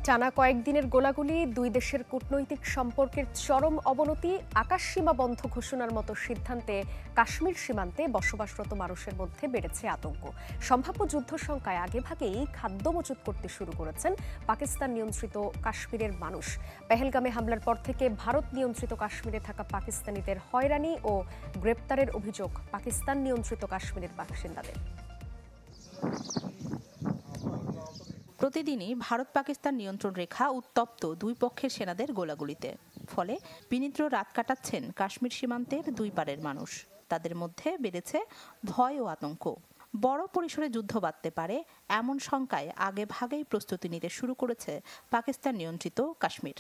টানা কয়েকদিনের গোলাগুলি, দুই দেশের কূটনৈতিক সম্পর্কের চরম অবনতি, আকাশসীমা বন্ধ ঘোষণার মতো সিদ্ধান্তে কাশ্মীর সীমান্তে বসবাসরত মানুষের মধ্যে বেড়েছে আতঙ্ক। সম্ভাব্য যুদ্ধ শঙ্কায় আগেভাগেই খাদ্য মজুত করতে শুরু করেছেন পাকিস্তান নিয়ন্ত্রিত কাশ্মীরের মানুষ। পেহেলগামে হামলার পর থেকে ভারত নিয়ন্ত্রিত কাশ্মীরে থাকা পাকিস্তানিদের হয়রানি ও গ্রেপ্তারের অভিযোগ পাকিস্তান নিয়ন্ত্রিত কাশ্মীরের বাসিন্দাদের। প্রতিদিনই ভারত পাকিস্তান নিয়ন্ত্রণ রেখা উত্তপ্ত দুই পক্ষের সেনাদের গোলাগুলিতে। ফলে বিনিদ্র রাত কাটাচ্ছেন কাশ্মীর সীমান্তের দুই পারের মানুষ। তাদের মধ্যে বেড়েছে ভয় ও আতঙ্ক। বড় পরিসরে যুদ্ধ বাঁধতে পারে এমন শঙ্কায় আগে ভাগেই প্রস্তুতি নিতে শুরু করেছে পাকিস্তান নিয়ন্ত্রিত কাশ্মীর।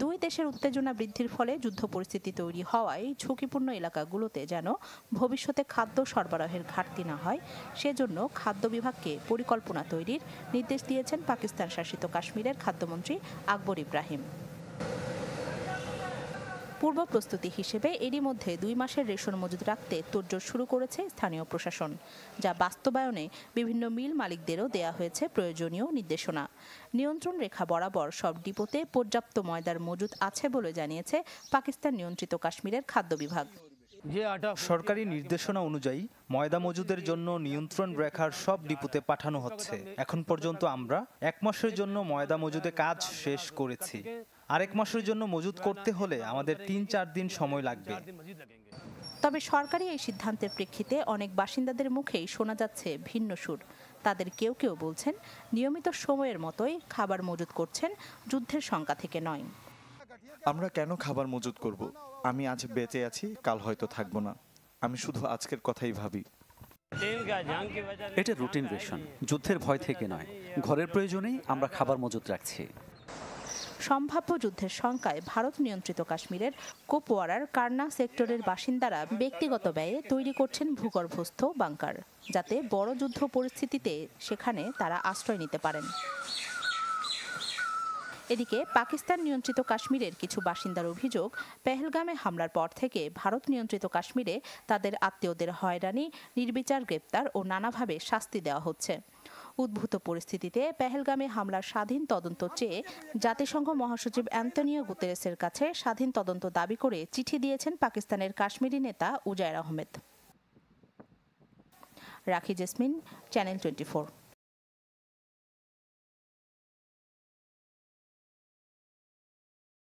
দুই দেশের উত্তেজনা বৃদ্ধির ফলে যুদ্ধ পরিস্থিতি তৈরি হওয়ায় ঝুঁকিপূর্ণ এলাকাগুলোতে যেন ভবিষ্যতে খাদ্য সরবরাহের ঘাটতি না হয়, সেজন্য খাদ্য বিভাগকে পরিকল্পনা তৈরির নির্দেশ দিয়েছেন পাকিস্তান শাসিত কাশ্মীরের খাদ্যমন্ত্রী আকবর ইব্রাহিম। পূর্ব প্রস্তুতি হিসেবে এরই মধ্যে 2 মাসের রেশন মজুদ রাখতে তোড়জোড় শুরু করেছে স্থানীয় প্রশাসন, যা বাস্তবায়নে বিভিন্ন মিল মালিকদেরও দেয়া হয়েছে প্রয়োজনীয় নির্দেশনা। নিয়ন্ত্রণ রেখা বরাবর সব ডিপোতে পর্যাপ্ত ময়দার মজুদ আছে বলে জানিয়েছে পাকিস্তান নিয়ন্ত্রিত কাশ্মীরের খাদ্য বিভাগ। সরকারি নির্দেশনা অনুযায়ী ময়দা মজুদের জন্য নিয়ন্ত্রণ রেখার সব ডিপোতে পাঠানো হচ্ছে। এখন পর্যন্ত আমরা 1 মাসের জন্য ময়দা মজুদে কাজ শেষ করেছি। আরেক মাসের জন্য মজুদ করতে হলে আমাদের 3-4 দিন সময় লাগবে। তবে সরকারি এই সিদ্ধান্তের প্রেক্ষিতে অনেক বাসিন্দাদের মুখেই শোনা যাচ্ছে ভিন্ন সুর। তাদের কেউ কেউ বলছেন, নিয়মিত সময়ের মতোই খাবার মজুদ করছেন, যুদ্ধের শঙ্কা থেকে নয়। আমরা কেন খাবার মজুদ করব? আমি আজ বেঁচে আছি, কাল হয়তো থাকবো না। আমি শুধু আজকের কথাই ভাবি। এটা রুটিন রেশন, যুদ্ধের ভয় থেকে নয়, ঘরের প্রয়োজনেই আমরা খাবার মজুদ রাখছি। সম্ভাব্য যুদ্ধের শঙ্কায় ভারত নিয়ন্ত্রিত কাশ্মীরের কুপওয়ারার কারনা সেক্টরের বাসিন্দারা ব্যক্তিগত ব্যয়ে তৈরি করছেন ভূগর্ভস্থ বাংকার, যাতে বড় যুদ্ধ পরিস্থিতিতে সেখানে তারা আশ্রয় নিতে পারেন। এদিকে পাকিস্তান নিয়ন্ত্রিত কাশ্মীরের কিছু বাসিন্দার অভিযোগ, পেহেলগামে হামলার পর থেকে ভারত নিয়ন্ত্রিত কাশ্মীরে তাদের আত্মীয়দের হয়রানি, নির্বিচার গ্রেপ্তার ও নানাভাবে শাস্তি দেওয়া হচ্ছে। উদ্ভূত পরিস্থিতিতে পেহেলগামে হামলার স্বাধীন তদন্ত চেয়ে জাতিসংঘ মহাসচিব অ্যান্তনিও গুতেরেসের কাছে স্বাধীন তদন্ত দাবি করে চিঠি দিয়েছেন পাকিস্তানের কাশ্মীরি নেতা উজায়ের আহমেদ। রাখি জেসমিন, চ্যানেল 24।